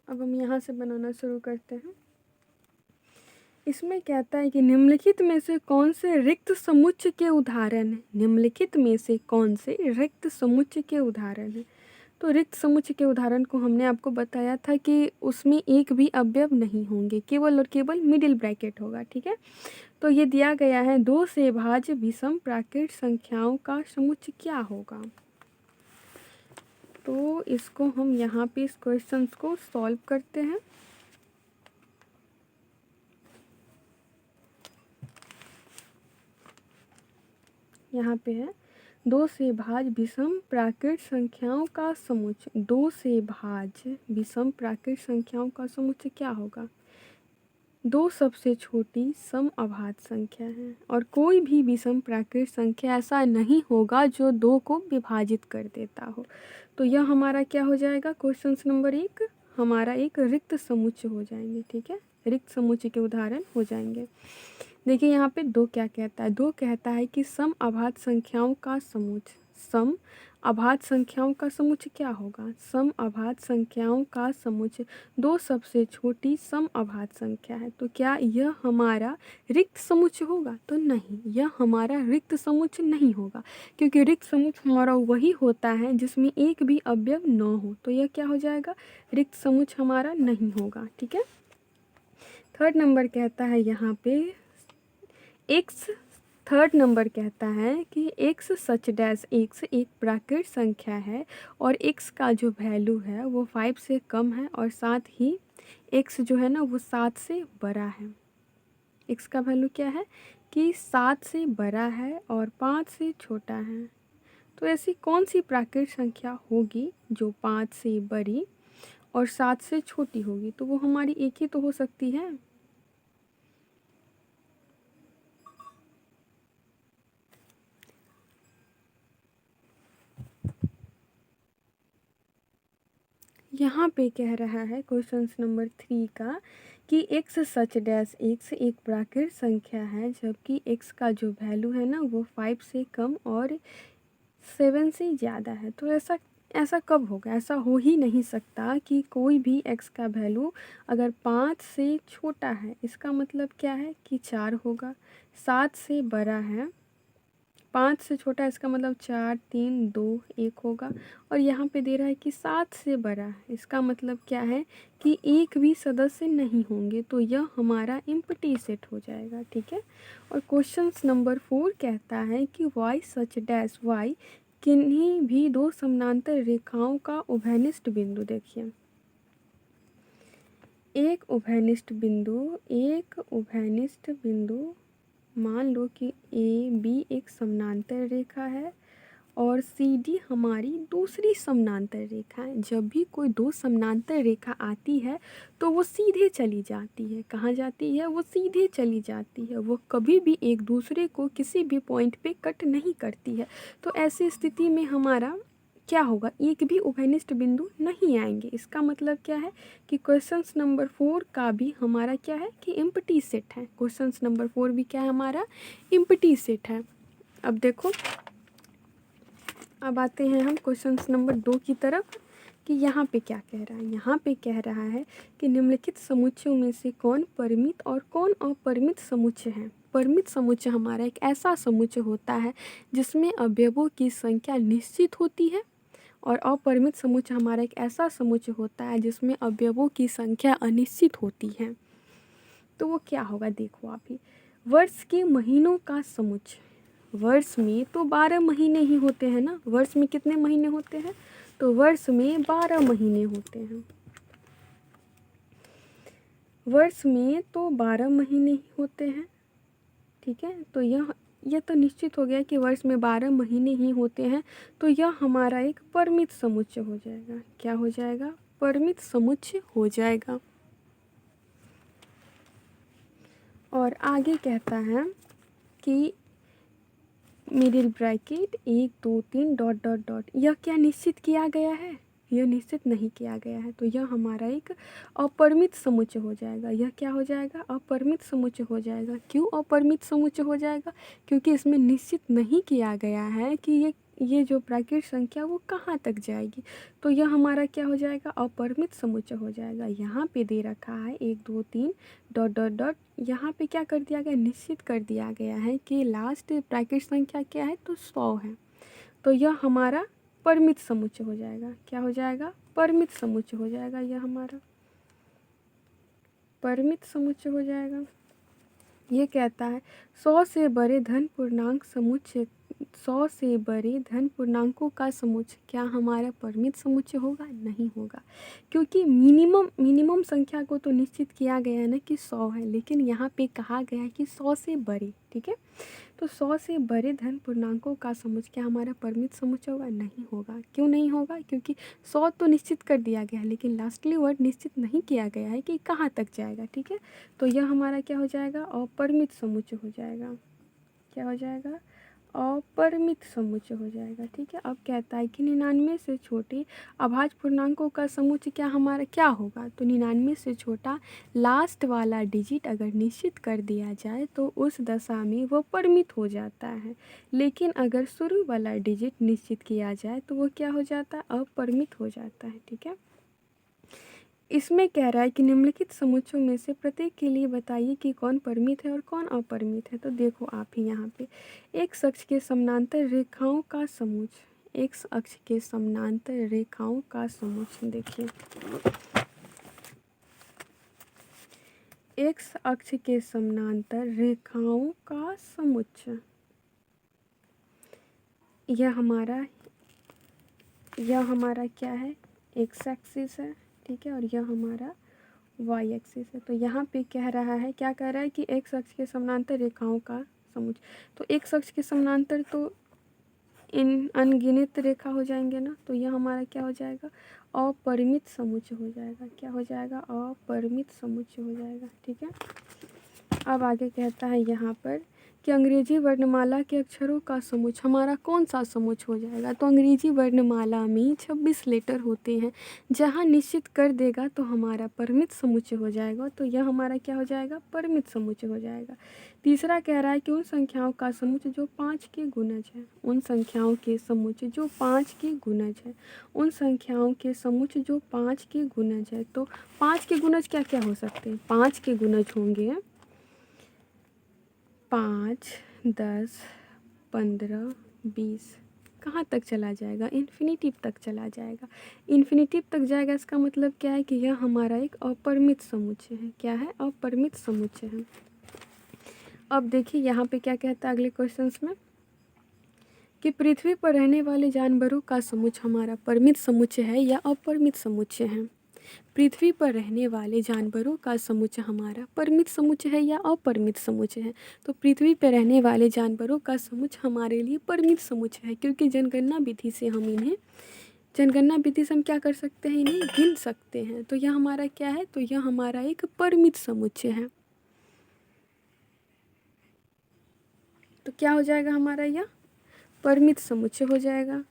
अब हम यहाँ से बनाना शुरू करते हैं। इसमें कहता है कि निम्नलिखित में से कौन से रिक्त समुच्चय के उदाहरण हैं। निम्नलिखित में से कौन से रिक्त समुच्चय के उदाहरण हैं। तो रिक्त समुच्चय के उदाहरण को हमने आपको बताया था कि उसमें एक भी अवयव नहीं होंगे, केवल और केवल मिडिल ब्रैकेट होगा। ठीक है, तो ये दिया गया है 2 से भाज्य विषम प्राकृत संख्याओं का समुच्चय क्या होगा। तो इसको हम यहाँ पे इस क्वेश्चंस को सॉल्व करते हैं। यहाँ पे है 2 से भाज्य विषम प्राकृत संख्याओं का समुच्चय। 2 से भाज्य विषम प्राकृत संख्याओं का समुच्चय क्या होगा। 2 सबसे छोटी सम अभाज्य संख्या है और कोई भी विषम प्राकृत संख्या ऐसा नहीं होगा जो 2 को विभाजित कर देता हो। तो यह हमारा क्या हो जाएगा, क्वेश्चन नंबर 1 हमारा एक रिक्त समुच्चय हो जाएंगे। ठीक है, रिक्त समुच्चय के उदाहरण हो जाएंगे। देखिए यहाँ पे 2 क्या कहता है, 2 कहता है कि सम अभाज्य संख्याओं का समुच्चय। सम अभाज्य संख्याओं का समुच्चय क्या होगा, सम अभाज्य संख्याओं का समुच्चय 2 सबसे छोटी सम अभाज्य संख्या है। तो क्या यह हमारा रिक्त समुच्चय होगा, तो नहीं, यह हमारा रिक्त समुच्चय नहीं होगा, क्योंकि रिक्त समुच्चय हमारा वही होता है जिसमें एक भी अवयव न हो। तो यह क्या हो जाएगा, रिक्त समुच्चय हमारा नहीं होगा। ठीक है, थर्ड नंबर कहता है यहाँ पे एक्स। थर्ड नंबर कहता है कि एक्स सच डैश एक्स एक प्राकृत संख्या है और एक्स का जो वैल्यू है वो 5 से कम है और साथ ही एक्स जो है ना वो 7 से बड़ा है। एक्स का वैल्यू क्या है कि 7 से बड़ा है और 5 से छोटा है। तो ऐसी कौन सी प्राकृत संख्या होगी जो 5 से बड़ी और 7 से छोटी होगी। तो वो हमारी एक ही तो हो सकती है। यहाँ पे कह रहा है क्वेश्चन नंबर 3 का कि एक्स सच डैश एक्स एक प्राकृत संख्या है जबकि एक्स का जो वैल्यू है ना वो 5 से कम और 7 से ज़्यादा है। तो ऐसा ऐसा कब होगा, ऐसा हो ही नहीं सकता कि कोई भी एक्स का वैल्यू अगर 5 से छोटा है, इसका मतलब क्या है कि 4 होगा। 7 से बड़ा है, 5 से छोटा, इसका मतलब 4 3 2 1 होगा। और यहाँ पे दे रहा है कि 7 से बड़ा है, इसका मतलब क्या है कि एक भी सदस्य नहीं होंगे। तो यह हमारा एम्प्टी सेट हो जाएगा। ठीक है, और क्वेश्चन नंबर 4 कहता है कि वाई सच डैश वाई किन्हीं भी 2 समानांतर रेखाओं का उभयनिष्ठ बिंदु। देखिए एक उभयनिष्ठ बिंदु मान लो कि ए बी एक समानांतर रेखा है और सी डी हमारी दूसरी समानांतर रेखा है। जब भी कोई 2 समानांतर रेखा आती है तो वो सीधे चली जाती है। कहाँ जाती है, वो सीधे चली जाती है, वो कभी भी एक दूसरे को किसी भी पॉइंट पे कट नहीं करती है। तो ऐसी स्थिति में हमारा क्या होगा, एक भी उभयनिष्ठ बिंदु नहीं आएंगे। इसका मतलब क्या है कि क्वेश्चन नंबर 4 का भी हमारा क्या है कि एम्प्टी सेट है। क्वेश्चन नंबर 4 भी क्या है, हमारा एम्प्टी सेट है। अब देखो, अब आते हैं हम क्वेश्चन नंबर 2 की तरफ कि यहाँ पे क्या कह रहा है। यहाँ पे कह रहा है कि निम्नलिखित समुच्चयों में से कौन परिमित और कौन अपरिमित समुच्चय है। परिमित समुच्चय हमारा एक ऐसा समुच्चय होता है जिसमें अवयवों की संख्या निश्चित होती है और अपरिमित समुच्चय हमारा एक ऐसा समुच्चय होता है जिसमें अवयवों की संख्या अनिश्चित होती है। तो वो क्या होगा, देखो आप ही, वर्ष के महीनों का समुच्चय। वर्ष में तो 12 महीने ही होते हैं ना, वर्ष में कितने महीने होते हैं, तो वर्ष में 12 महीने होते हैं। वर्ष में तो 12 महीने ही होते हैं। ठीक है, तो यह तो निश्चित हो गया कि वर्ष में 12 महीने ही होते हैं। तो यह हमारा एक परिमित समुच्चय हो जाएगा। क्या हो जाएगा, परिमित समुच्चय हो जाएगा। और आगे कहता है कि middle bracket 1 2 3 dot dot dot, यह क्या निश्चित किया गया है, यह निश्चित नहीं किया गया है। तो यह हमारा एक अपरिमित समुच्चय हो जाएगा। यह क्या हो जाएगा, अपरिमित समुच्चय हो जाएगा। क्यों अपरिमित समुच्चय हो जाएगा, क्योंकि इसमें निश्चित नहीं किया गया है कि ये ये जो प्राकृत संख्या वो कहाँ तक जाएगी, तो यह हमारा क्या हो जाएगा, अपरिमित समुच्चय हो जाएगा। यहाँ पे दे रखा है 1 2 3 डॉट डॉट डॉट, यहाँ पे क्या कर दिया गया, निश्चित कर दिया गया है कि लास्ट प्राकृत संख्या क्या है, तो 100 है। तो यह हमारा परिमित समुच्चय हो जाएगा। क्या हो जाएगा, परिमित समुच्चय हो जाएगा, यह हमारा परिमित समुच्चय हो जाएगा। ये कहता है 100 से बड़े धन पूर्णांक समुच्चय, 100 से बड़े धन पूर्णांकों का समुच्चय क्या हमारा परिमित समुच्चय होगा, नहीं होगा, क्योंकि मिनिमम संख्या को तो निश्चित किया गया है ना कि 100 है, लेकिन यहाँ पे कहा गया है कि 100 से बड़े, ठीक है। तो 100 से बड़े धन पूर्णांकों का समुच्चय क्या हमारा परिमित समुच्चय होगा, नहीं होगा। क्यों नहीं होगा, क्योंकि 100 तो निश्चित कर दिया गया है, लेकिन लास्टली वर्ड निश्चित नहीं किया गया है कि कहाँ तक जाएगा, ठीक है। तो यह हमारा क्या हो जाएगा, अपरिमित समुच्चय हो जाएगा। क्या हो जाएगा, अपरिमित समुच्चय हो जाएगा, ठीक है। अब कहता है कि 99 से छोटे अभाज्य पूर्णांकों का समुच्चय क्या हमारा क्या होगा, तो 99 से छोटा लास्ट वाला डिजिट अगर निश्चित कर दिया जाए तो उस दशा में वो परिमित हो जाता है, लेकिन अगर शुरू वाला डिजिट निश्चित किया जाए तो वो क्या हो जाता है, अपरिमित हो जाता है, ठीक है। इसमें कह रहा है कि निम्नलिखित समुच्चयों में से प्रत्येक के लिए बताइए कि कौन परिमित है और कौन अपरिमित है। तो देखो आप ही यहाँ पे एक अक्ष के समानांतर रेखाओं का समुच्चय, एक अक्ष के समानांतर रेखाओं का समुच्चय, देखिए एक अक्ष के समानांतर रेखाओं का समुच्चय, यह हमारा क्या है, एक्स एक्सिस है, ठीक है, और यह हमारा वाई एक्सिस है। तो यहाँ पे कह रहा है, क्या कह रहा है कि एक अक्ष के समानांतर रेखाओं का समुच्चय, तो एक अक्ष के समानांतर तो इन अनगिनत रेखा हो जाएंगे ना, तो यह हमारा क्या हो जाएगा, अपरिमित समुच्चय हो जाएगा। क्या हो जाएगा, अपरिमित समुच्चय हो जाएगा, ठीक है। अब आगे कहता है यहाँ पर कि अंग्रेजी वर्णमाला के अक्षरों का समुच्चय हमारा कौन सा समुच्चय हो जाएगा, तो अंग्रेजी वर्णमाला में 26 लेटर होते हैं, जहाँ निश्चित कर देगा तो हमारा परिमित समुच्चय हो जाएगा। तो यह हमारा क्या हो जाएगा, परिमित समुच्चय हो जाएगा। तीसरा कह रहा है कि उन संख्याओं का समुच्चय जो 5 के गुणज है, उन संख्याओं के समुच्चय जो 5 के गुणज है, उन संख्याओं के समुच्चय जो 5 के गुणज है। तो 5 के गुणज क्या क्या हो सकते हैं, 5 के गुणज होंगे 5 10 15 20, कहाँ तक चला जाएगा, इन्फिनिटिव तक चला जाएगा। इन्फिनिटिव तक जाएगा, इसका मतलब क्या है कि यह हमारा एक अपरिमित समुच्चय है। क्या है, अपरिमित समुच्चय है। अब देखिए यहाँ पे क्या कहता है अगले क्वेश्चंस में कि पृथ्वी पर रहने वाले जानवरों का समुच्चय हमारा परिमित समुच्चय है या अपरिमित समुच्चय है। पृथ्वी पर रहने वाले जानवरों का समुच्चय हमारा परिमित समुच्चय है या अपरिमित समुच्चय है। तो पृथ्वी पर रहने वाले जानवरों का समुच्चय हमारे लिए परिमित समुच्चय है, क्योंकि जनगणना विधि से हम क्या कर सकते हैं, इन्हें गिन सकते हैं। तो यह हमारा क्या है, तो यह हमारा एक परिमित समुच्चय है। तो क्या हो जाएगा हमारा, यह परिमित समुच्चय हो जाएगा।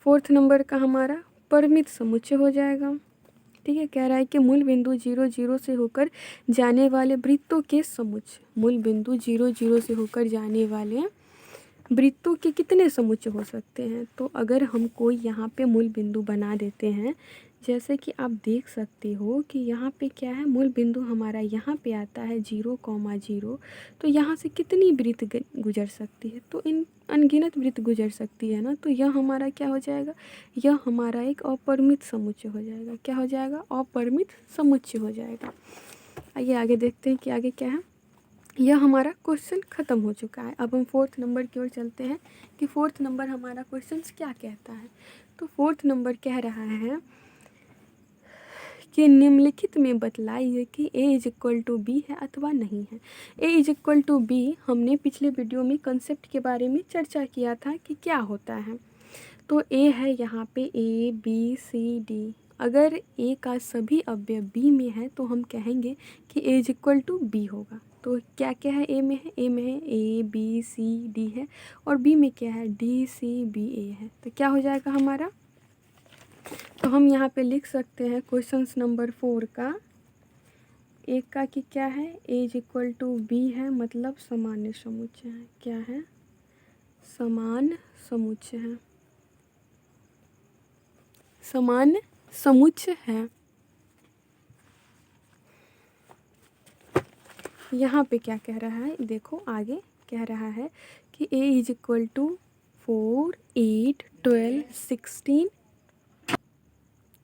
4th नंबर का हमारा परिमित समुच्चय हो जाएगा, ठीक है। कह रहा है कि मूल बिंदु 0 0 से होकर जाने वाले वृत्तों के समुच्चय, मूल बिंदु 0 0 से होकर जाने वाले वृत्तों के कितने समुच्चय हो सकते हैं। तो अगर हम कोई यहाँ पे मूल बिंदु बना देते हैं, जैसे कि आप देख सकते हो कि यहाँ पे क्या है, मूल बिंदु हमारा यहाँ पे आता है 0,0, तो यहाँ से कितनी वृत्त गुजर सकती है, तो इन अनगिनत वृत्त गुजर सकती है ना। तो यह हमारा क्या हो जाएगा, यह हमारा एक अपरिमित समुच्चय हो जाएगा। क्या हो जाएगा, अपरिमित समुच्चय हो जाएगा। आइए आगे देखते हैं कि आगे क्या है। यह हमारा क्वेश्चन ख़त्म हो चुका है। अब हम 4th नंबर की ओर चलते हैं कि 4th नंबर हमारा क्वेश्चन क्या कहता है। तो 4th नंबर कह रहा है कि निम्नलिखित में बतलाइए कि a is equal to b है अथवा नहीं है। a is equal to b हमने पिछले वीडियो में कंसेप्ट के बारे में चर्चा किया था कि क्या होता है। तो a है यहाँ पे a b c d, अगर a का सभी अवयव b में है तो हम कहेंगे कि a is equal to b होगा। तो क्या क्या है a में है, a में है a b c d है, और b में क्या है d c b a है। तो क्या हो जाएगा हमारा, तो हम यहाँ पे लिख सकते हैं क्वेश्चन नंबर 4 का एक का कि क्या है, a is equal to b है, मतलब सामान्य समुच्चय है। क्या है, समान समुच्चय है, समान समुच्चय है। यहाँ पे क्या कह रहा है, देखो आगे कह रहा है कि a इज इक्वल टू 4, 8, 12, 16।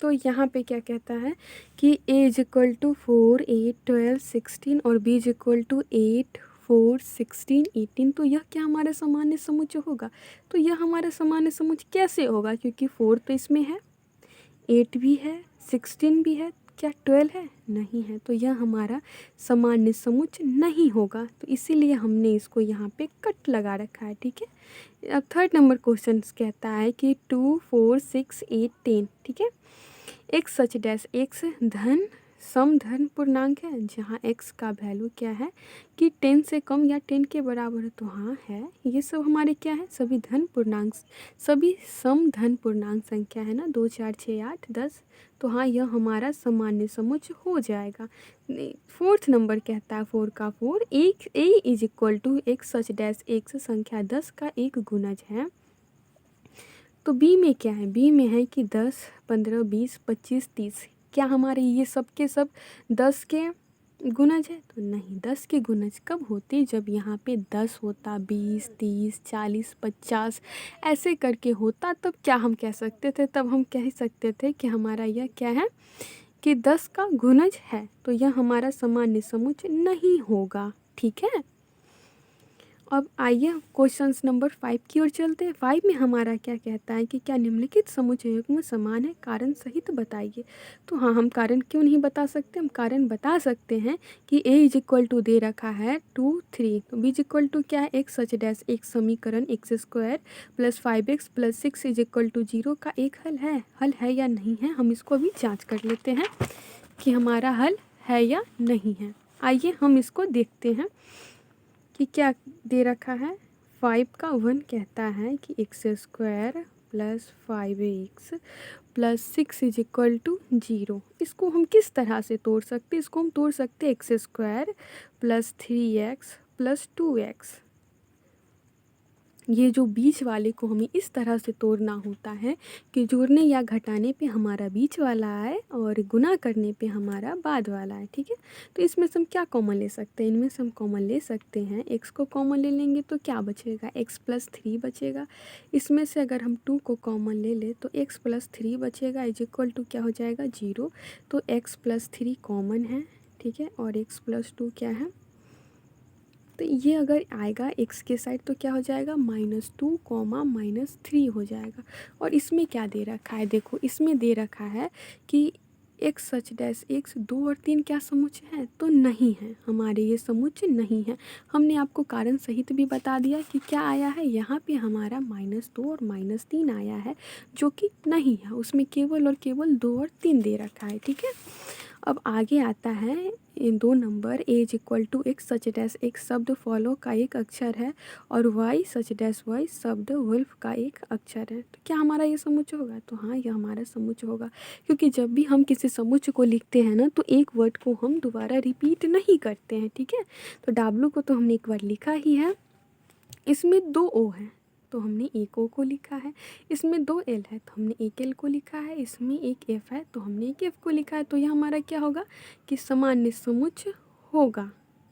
तो यहाँ पे क्या कहता है कि a इज इक्वल टू 4, 8, 12, 16 और b इज इक्वल टू 8, 4, 16, 18। तो यह क्या हमारा सामान्य समुच्चय होगा। तो यह हमारा सामान्य समुच्चय कैसे होगा, क्योंकि 4 तो इसमें है, 8 भी है, 16 भी है, क्या 12 है, नहीं है। तो यह हमारा सामान्य समुच्चय नहीं होगा। तो इसीलिए हमने इसको यहाँ पे कट लगा रखा है, ठीक है। अब थर्ड नंबर क्वेश्चन कहता है कि 2, 4, 6, 8, 10, ठीक है। एक्स सच डैश एक्स धन सम धन पूर्णांक है, जहाँ एक्स का वैल्यू क्या है कि 10 से कम या 10 के बराबर है। तो हाँ है, ये सब हमारे क्या है, सभी धन पूर्णांक, सभी सम धन पूर्णांक संख्या है ना, 2, 4, 6, 8, 10। तो हाँ, यह हमारा सामान्य समुच्चय हो जाएगा। फोर्थ नंबर कहता है 4 का 4, एक a is equal to x such dash x संख्या 10 का एक गुणज है। तो बी में क्या है, बी में है कि 10, 15, 20, 25, 30। क्या हमारे ये सब के सब 10 के गुणज है। तो नहीं, 10 के गुणज कब होते, जब यहाँ पे 10 होता, 20, 30, 40, 50 ऐसे करके होता, तब क्या हम कह सकते थे, तब हम कह सकते थे कि हमारा यह क्या है कि 10 का गुणज है। तो यह हमारा सामान्य समुच्चय नहीं होगा, ठीक है। अब आइए क्वेश्चन नंबर 5 की ओर चलते हैं। 5 में हमारा क्या कहता है कि क्या निम्नलिखित समुच्चयों में समान है, कारण सहित बताइए। तो हाँ, हम कारण क्यों नहीं बता सकते, हम कारण बता सकते हैं कि a इज इक्वल टू दे रखा है 2, 3, तो b इज इक्वल टू क्या है, एक्स सच डैश एक समीकरण x square plus 5x plus 6 is equal to 0 का एक हल है या नहीं है। हम इसको अभी जाँच कर लेते हैं कि हमारा हल है या नहीं है। आइए हम इसको देखते हैं कि क्या दे रखा है। 5 का 1 कहता है कि x square plus 5x plus 6 is equal to 0। इसको हम किस तरह से तोड़ सकते हैं, इसको हम तोड़ सकते हैं x square plus 3x plus 2x। ये जो बीच वाले को हमें इस तरह से तोड़ना होता है कि जोड़ने या घटाने पे हमारा बीच वाला आए और गुना करने पे हमारा बाद वाला आए, ठीक है। तो इसमें से हम क्या कॉमन ले सकते हैं, इनमें से हम कॉमन ले सकते हैं, एक्स को कॉमन ले लेंगे तो क्या बचेगा, एक्स प्लस 3 बचेगा। इसमें से अगर हम 2 को कॉमन ले ले तो एक्स प्लस 3 बचेगा इज इक्वल टू क्या हो जाएगा 0। तो एक्स प्लस 3 कॉमन है, ठीक है, और एक्स प्लस 2 क्या है, तो ये अगर आएगा एक्स के साइड तो क्या हो जाएगा -2 -3 हो जाएगा। और इसमें क्या दे रखा है, देखो इसमें दे रखा है कि एक्स सच डैश एक्स 2 और 3 क्या समुच्चय है, तो नहीं है, हमारे ये समुच्चय नहीं है। हमने आपको कारण सहित भी बता दिया कि क्या आया है, यहाँ पे हमारा -2 और -3 आया है, जो कि नहीं है, उसमें केवल और केवल 2 और 3 दे रखा है, ठीक है। अब आगे आता है इन 2 number, a is equal to x such dash एक शब्द फॉलो का एक अक्षर है और वाई सच डैश वाई शब्द वुल्फ का एक अक्षर है। तो क्या हमारा ये समुच्चय होगा, तो हाँ, यह हमारा समुच्चय होगा। क्योंकि जब भी हम किसी समुच्चय को लिखते हैं ना, तो एक वर्ड को हम दोबारा रिपीट नहीं करते हैं, ठीक है। तो डाब्लू को तो हमने एक बार लिखा ही है, इसमें 2 ओ है तो हमने एक ओ को लिखा है, इसमें 2 एल है तो हमने एक एल को लिखा है, इसमें एक एफ है तो हमने एक एफ को लिखा है। तो यह हमारा क्या होगा कि सामान्य समुच्चय होगा,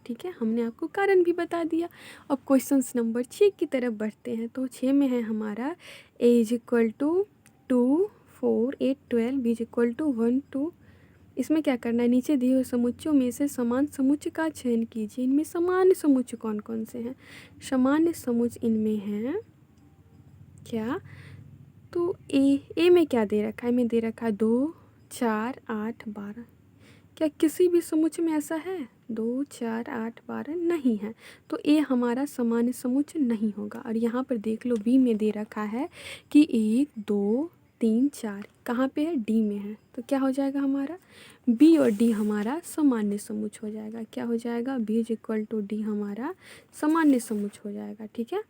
ठीक है। हमने आपको कारण भी बता दिया। अब क्वेश्चन नंबर 6 की तरफ बढ़ते हैं। तो 6 में है हमारा a is equal to 2, 4, 8, 12, b is equal to 1, 2। इसमें क्या करना है, नीचे दिए हुए समुच्चयों में से समान समुच्चय का चयन कीजिए। इनमें सामान्य समुच्चय कौन कौन से हैं, सामान्य समुच्चय इनमें हैं क्या, तो ए में क्या दे रखा है, में दे रखा है 2, 4, 8, 12। क्या किसी भी समुच्चय में ऐसा है, 2, 4, 8, 12 नहीं है। तो ए हमारा सामान्य समुच्चय नहीं होगा। और यहाँ पर देख लो बी में दे रखा है कि 1, 2, 3, 4 कहाँ पे है, डी में है। तो क्या हो जाएगा हमारा, बी और डी हमारा सामान्य समुच्चय हो जाएगा। क्या हो जाएगा, b is equal to d हमारा सामान्य समुच्चय हो जाएगा, ठीक है।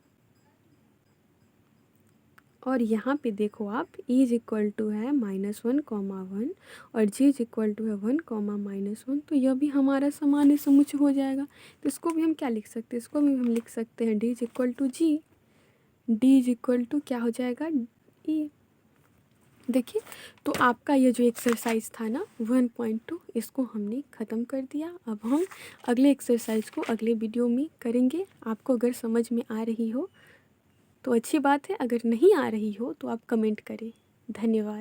और यहाँ पे देखो आप e इज इक्वल टू है -1, 1 और g इज इक्वल टू है 1, -1। तो यह भी हमारा सामान्य समुच्चय हो जाएगा। तो इसको भी हम क्या लिख सकते हैं, इसको भी हम लिख सकते हैं d is equal to g. D is equal to क्या हो जाएगा, ई। देखिए, तो आपका ये जो एक्सरसाइज था ना 1.2, इसको हमने ख़त्म कर दिया। अब हम अगले एक्सरसाइज को अगले वीडियो में करेंगे। आपको अगर समझ में आ रही हो तो अच्छी बात है, अगर नहीं आ रही हो तो आप कमेंट करें। धन्यवाद।